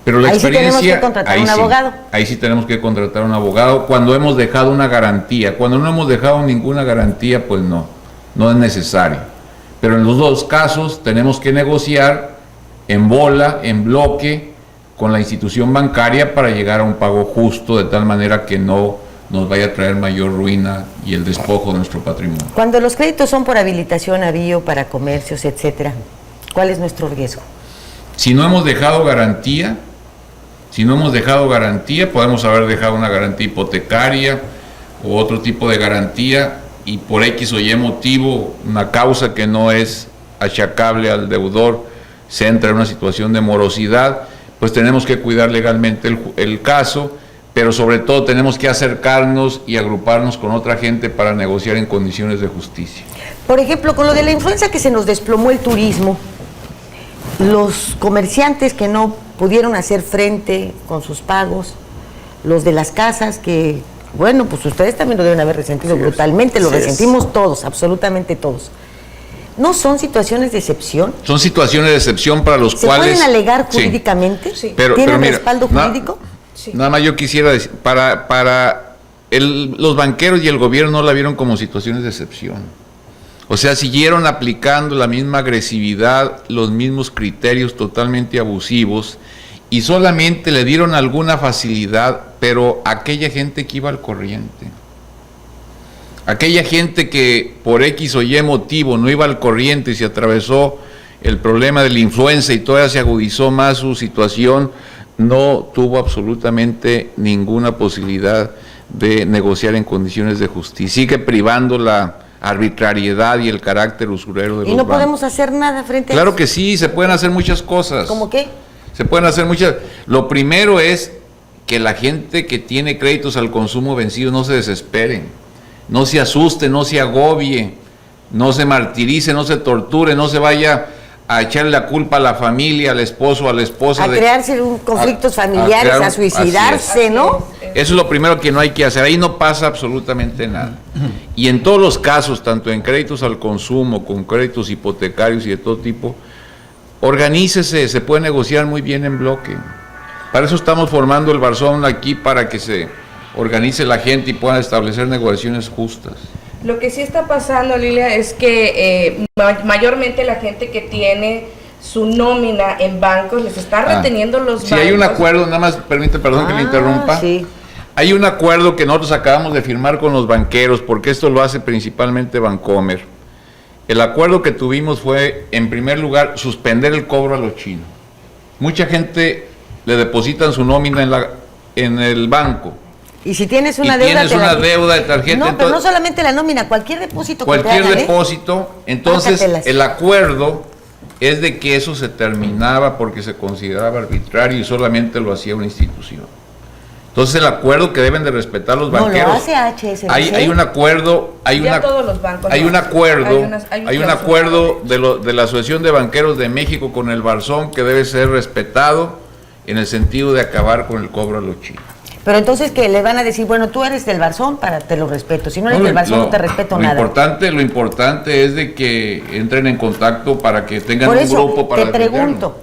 pero la experiencia... Ahí sí tenemos que contratar un abogado. Ahí sí tenemos que contratar un abogado cuando hemos dejado una garantía. Cuando no hemos dejado ninguna garantía, pues no es necesario. Pero en los dos casos tenemos que negociar en bola, en bloque, con la institución bancaria para llegar a un pago justo, de tal manera que no nos vaya a traer mayor ruina y el despojo de nuestro patrimonio. Cuando los créditos son por habilitación, avío, para comercios, etcétera, ¿cuál es nuestro riesgo? Si no hemos dejado garantía, podemos haber dejado una garantía hipotecaria o otro tipo de garantía, y por X o Y motivo, una causa que no es achacable al deudor, se entra en una situación de morosidad, pues tenemos que cuidar legalmente el caso, pero sobre todo tenemos que acercarnos y agruparnos con otra gente para negociar en condiciones de justicia. Por ejemplo, con lo de la influenza que se nos desplomó el turismo, los comerciantes que no pudieron hacer frente con sus pagos, los de las casas que, bueno, pues ustedes también lo deben haber resentido brutalmente, lo resentimos todos, absolutamente todos. ¿No son situaciones de excepción? Son situaciones de excepción para los cuales... ¿Se pueden alegar jurídicamente? Sí. ¿Tienen respaldo jurídico? Nada más yo quisiera decir, los banqueros y el gobierno no la vieron como situaciones de excepción. O sea, siguieron aplicando la misma agresividad, los mismos criterios totalmente abusivos, y solamente le dieron alguna facilidad, pero aquella gente que iba al corriente, aquella gente que por X o Y motivo no iba al corriente y se atravesó el problema de la influenza y todavía se agudizó más su situación, no tuvo absolutamente ninguna posibilidad de negociar en condiciones de justicia. Sigue privando la arbitrariedad y el carácter usurero de los bancos. ¿Y no podemos hacer nada frente a eso? Claro que sí, se pueden hacer muchas cosas. ¿Cómo qué? Se pueden hacer muchas. Lo primero es que la gente que tiene créditos al consumo vencidos no se desesperen, no se asuste, no se agobie, no se martirice, no se torture, no se vaya a echarle la culpa a la familia, al esposo, a la esposa. A crearse conflictos familiares, a suicidarse, ¿no? Eso es lo primero que no hay que hacer. Ahí no pasa absolutamente nada. Y en todos los casos, tanto en créditos al consumo, con créditos hipotecarios y de todo tipo, organícese, se puede negociar muy bien en bloque. Para eso estamos formando el Barzón aquí, para que se organice la gente y puedan establecer negociaciones justas. Lo que sí está pasando, Lilia, es que mayormente la gente que tiene su nómina en bancos les está reteniendo los bancos. Sí, hay un acuerdo, nada más perdón que le interrumpa. Sí. Hay un acuerdo que nosotros acabamos de firmar con los banqueros, porque esto lo hace principalmente Bancomer. El acuerdo que tuvimos fue, en primer lugar, suspender el cobro a los chinos. Mucha gente le depositan su nómina en el banco. Y si tienes una deuda de tarjeta, no, entonces, pero no solamente la nómina, cualquier depósito que te cualquier hagan, depósito, entonces pácatelas. El acuerdo es de que eso se terminaba porque se consideraba arbitrario y solamente lo hacía una institución. Entonces el acuerdo que deben de respetar los banqueros. No lo hace HSBC. Hay un acuerdo, todos los bancos, hay un acuerdo de de la Asociación de Banqueros de México con el Barzón que debe ser respetado en el sentido de acabar con el cobro a los chinos. Pero entonces que le van a decir, bueno, tú eres del Barzón, te lo respeto. Si no eres del Barzón, no te respeto nada. Lo importante es de que entren en contacto para que tengan Por un eso, grupo para te pregunto,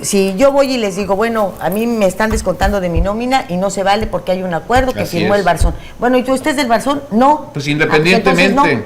Si yo voy y les digo, bueno, a mí me están descontando de mi nómina y no se vale porque hay un acuerdo que firmó el Barzón. Bueno, ¿y usted es del Barzón? No. Pues independientemente,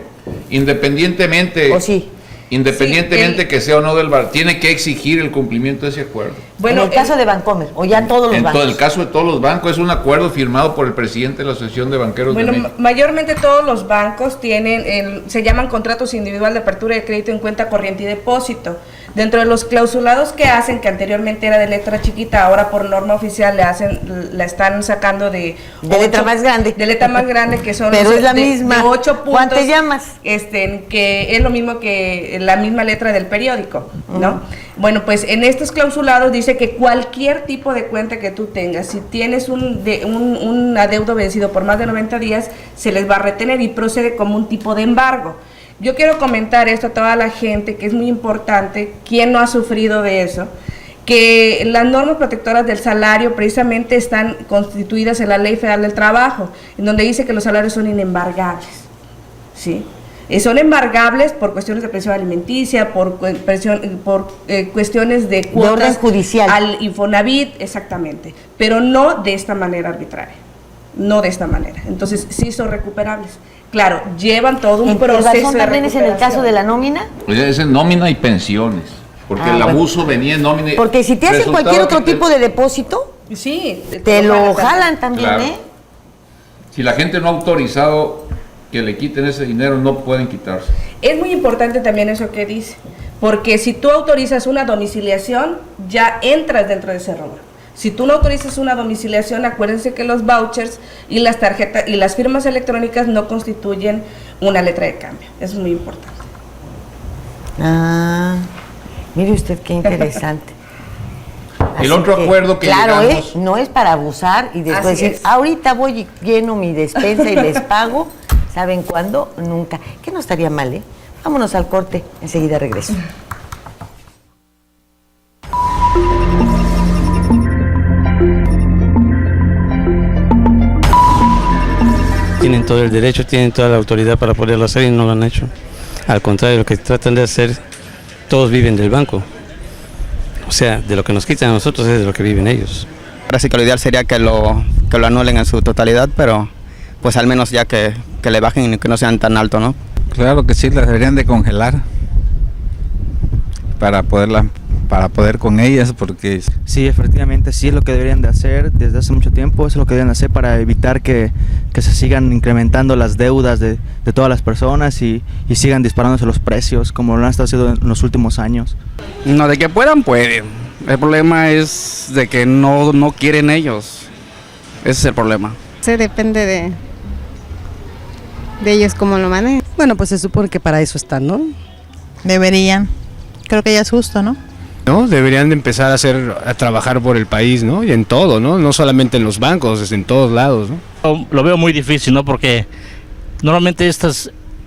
independientemente, ¿o sí? Independientemente que sea o no del Barzón, tiene que exigir el cumplimiento de ese acuerdo. Bueno, en el caso de Bancomer, o ya todos los bancos. En el caso de todos los bancos, es un acuerdo firmado por el presidente de la Asociación de Banqueros de México. Mayormente todos los bancos tienen, se llaman contratos individual de apertura de crédito en cuenta corriente y depósito. Dentro de los clausulados que hacen, que anteriormente era de letra chiquita, ahora por norma oficial la están sacando de letra más grande. De letra más grande, que son pero es la misma. De 8 puntos. ¿Cuánto te llamas? Que es lo mismo que la misma letra del periódico, ¿no? Bueno, pues en estos clausulados dice que cualquier tipo de cuenta que tú tengas, si tienes un adeudo vencido por más de 90 días, se les va a retener y procede como un tipo de embargo. Yo quiero comentar esto a toda la gente, que es muy importante, quien no ha sufrido de eso, que las normas protectoras del salario precisamente están constituidas en la Ley Federal del Trabajo, en donde dice que los salarios son inembargables, ¿sí? Son embargables por cuestiones de presión alimenticia, por cuestiones de cuotas, de orden judicial al Infonavit, exactamente, pero no de esta manera arbitraria, no de esta manera. Entonces sí son recuperables. Claro, llevan todo un proceso de recuperación. ¿También es en el caso de la nómina? Pues es en nómina y pensiones, porque el abuso venía en nómina. Porque si te hacen cualquier otro tipo de depósito, sí, te lo jalan también, claro. ¿eh? Si la gente no ha autorizado que le quiten ese dinero, no pueden quitarse. Es muy importante también eso que dice, porque si tú autorizas una domiciliación, ya entras dentro de ese rubro. Si tú no autorizas una domiciliación, acuérdense que los vouchers y las tarjetas y las firmas electrónicas no constituyen una letra de cambio. Es muy importante. Ah, mire usted qué interesante. El otro acuerdo que llegamos, no es para abusar y después decir, ahorita voy y lleno mi despensa y les pago. ¿Saben cuándo? Nunca. Que no estaría mal, ¿eh? Vámonos al corte, enseguida regreso. Tienen todo el derecho, tienen toda la autoridad para poderlo hacer y no lo han hecho. Al contrario, lo que tratan de hacer, todos viven del banco. O sea, de lo que nos quitan a nosotros es de lo que viven ellos. Ahora sí que lo ideal sería que lo anulen en su totalidad, pero pues al menos ya que le bajen y que no sean tan altos, ¿no? Claro que sí, las deberían de congelar para poder con ellas, porque... Sí, efectivamente, sí es lo que deberían de hacer desde hace mucho tiempo, es lo que deberían hacer para evitar que se sigan incrementando las deudas de todas las personas y sigan disparándose los precios, como lo han estado haciendo en los últimos años. No, de que pueden. El problema es de que no quieren ellos. Ese es el problema. Sí, depende de ellos cómo lo manejan. Bueno, pues se supone que para eso están, ¿no? Deberían. Creo que ya es justo, ¿no? ¿No? Deberían de empezar a trabajar por el país, ¿no? Y en todo, ¿no? No solamente en los bancos, es en todos lados, ¿no? Lo veo muy difícil, ¿no? Porque normalmente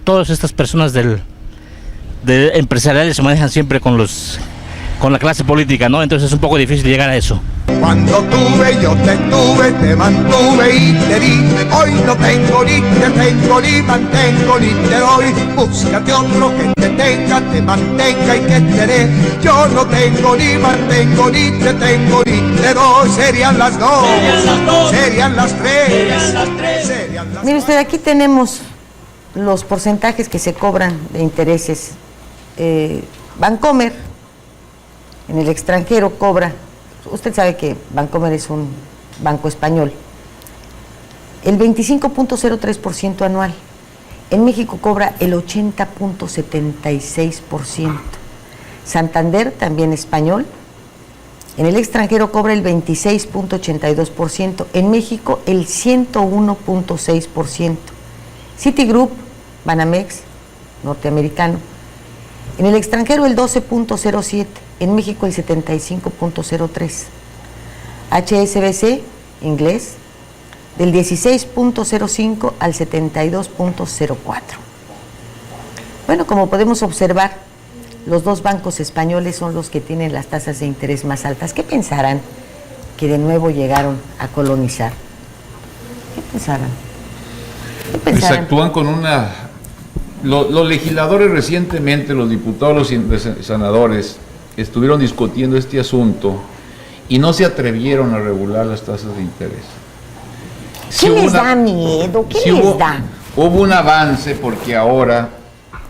todas estas personas de empresariales se manejan siempre con la clase política, ¿no? Entonces es un poco difícil llegar a eso. Cuando tuve, yo te tuve, te mantuve y te di. Hoy no tengo ni te tengo, ni mantengo, ni te doy. Búscate otro que te tenga, te mantenga y que te dé. Yo no tengo ni mantengo, ni te tengo, ni te doy. Serían las dos, serían las tres, serían las Mire usted, aquí tenemos los porcentajes que se cobran de intereses. Bancomer en el extranjero cobra, usted sabe que Bancomer es un banco español, el 25.03% anual. En México cobra el 80.76%. Santander, también español, en el extranjero cobra el 26.82%, en México el 101.6%. Citigroup, Banamex, norteamericano, en el extranjero el 12.07%, en México el 75.03%. HSBC, inglés, del 16.05 al 72.04. Bueno, como podemos observar, los dos bancos españoles son los que tienen las tasas de interés más altas. ¿Qué pensarán que de nuevo llegaron a colonizar? ¿Qué pensarán? Pues actúan con una... Los legisladores recientemente, los diputados, los senadores, estuvieron discutiendo este asunto y no se atrevieron a regular las tasas de interés. ¿Qué les da miedo? ¿Qué les da? Hubo un avance porque ahora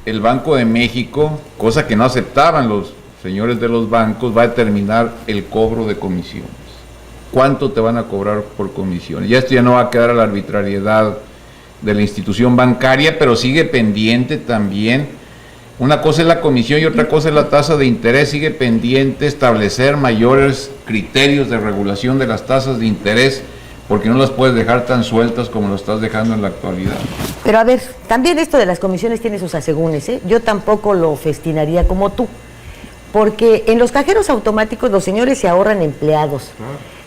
el Banco de México, cosa que no aceptaban los señores de los bancos, va a determinar el cobro de comisiones. ¿Cuánto te van a cobrar por comisiones? Ya esto ya no va a quedar a la arbitrariedad de la institución bancaria, pero sigue pendiente también. Una cosa es la comisión y otra cosa es la tasa de interés. Sigue pendiente establecer mayores criterios de regulación de las tasas de interés, porque no las puedes dejar tan sueltas como lo estás dejando en la actualidad. Pero a ver, también esto de las comisiones tiene sus asegúnes, ¿eh? Yo tampoco lo festinaría como tú, porque en los cajeros automáticos los señores se ahorran empleados,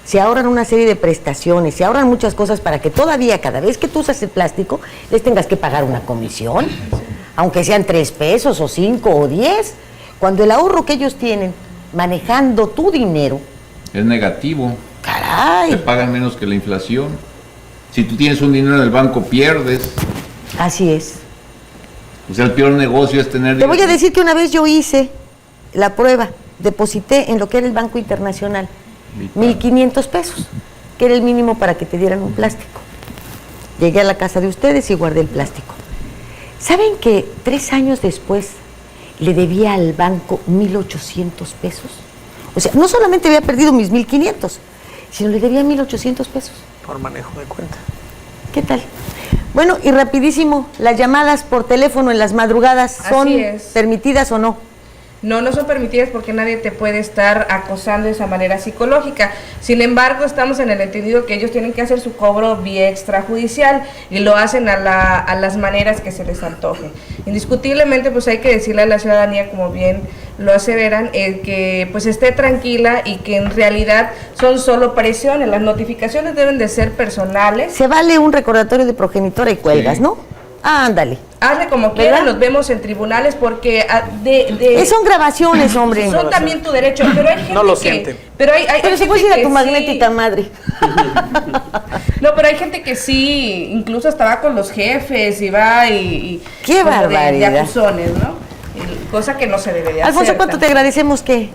se ahorran una serie de prestaciones, se ahorran muchas cosas para que todavía cada vez que tú usas el plástico les tengas que pagar una comisión, aunque sean 3 pesos o 5 o 10, cuando el ahorro que ellos tienen manejando tu dinero Es negativo. ¡caray! Te pagan menos que la inflación. Si tú tienes un dinero en el banco, pierdes. Así es. O sea, el peor negocio es tener... Te voy a decir que una vez yo hice la prueba, deposité en lo que era el Banco Internacional 1,500 pesos, que era el mínimo para que te dieran un plástico. Llegué a la casa de ustedes y guardé el plástico. ¿Saben que 3 años después le debía al banco 1,800 pesos? O sea, no solamente había perdido mis 1,500, sino le debía 1,800 pesos. Por manejo de cuenta. ¿Qué tal? Bueno, y rapidísimo, ¿las llamadas por teléfono en las madrugadas son permitidas o no? No, no son permitidas porque nadie te puede estar acosando de esa manera psicológica. Sin embargo, estamos en el entendido que ellos tienen que hacer su cobro vía extrajudicial y lo hacen a las maneras que se les antoje. Indiscutiblemente, pues hay que decirle a la ciudadanía, como bien lo aseveran, que pues esté tranquila y que en realidad son solo presiones. Las notificaciones deben de ser personales. Se vale un recordatorio de progenitora y cuelgas, ¿no? Ándale. Hazle como quieras, los vemos en tribunales porque son grabaciones, hombre. Son también tu derecho, pero hay gente no lo que... sienten. Pero hay se puede ir a tu magnética madre. No, pero hay gente que sí, incluso hasta va con los jefes y va y ¡qué barbaridad! de acusones, ¿no? Cosa que no se debe de hacer. Alfonso, ¿cuánto te agradecemos que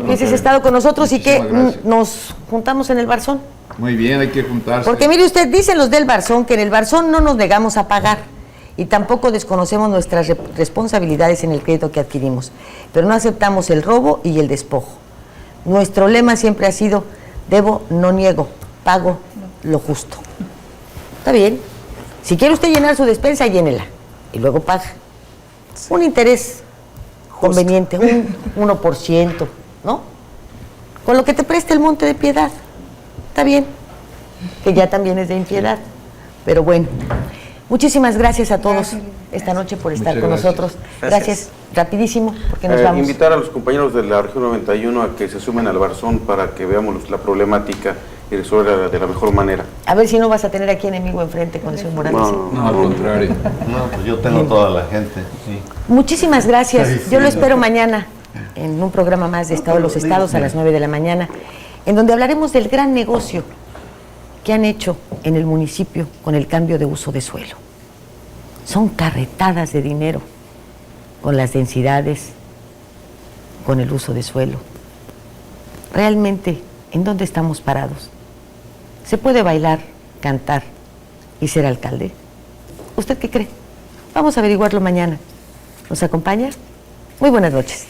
hubieses estado con nosotros y que nos juntamos en el Barzón? Muy bien, hay que juntarse. Porque mire usted, dicen los del Barzón que en el Barzón no nos negamos a pagar y tampoco desconocemos nuestras responsabilidades en el crédito que adquirimos, pero no aceptamos el robo y el despojo. Nuestro lema siempre ha sido: debo, no niego, pago lo justo. Está bien. Si quiere usted llenar su despensa, llénela y luego paga. Un interés conveniente, un 1%, ¿no? Con lo que te preste el Monte de Piedad. Está bien, que ya también es de impiedad, pero bueno. Muchísimas gracias a todos esta noche por estar con nosotros. Gracias. Rapidísimo, porque nos vamos. Invitar a los compañeros de la región 91 a que se sumen al Barzón para que veamos la problemática y resuelva de la mejor manera. A ver si no vas a tener aquí enemigo enfrente con el señor Morales. No, al contrario. No, pues yo tengo toda la gente. Sí. Muchísimas gracias. Yo lo espero mañana en un programa más de Estado de los Estados a las 9 de la mañana, en donde hablaremos del gran negocio que han hecho en el municipio con el cambio de uso de suelo. Son carretadas de dinero con las densidades, con el uso de suelo. Realmente, ¿en dónde estamos parados? ¿Se puede bailar, cantar y ser alcalde? ¿Usted qué cree? Vamos a averiguarlo mañana. ¿Nos acompaña? Muy buenas noches.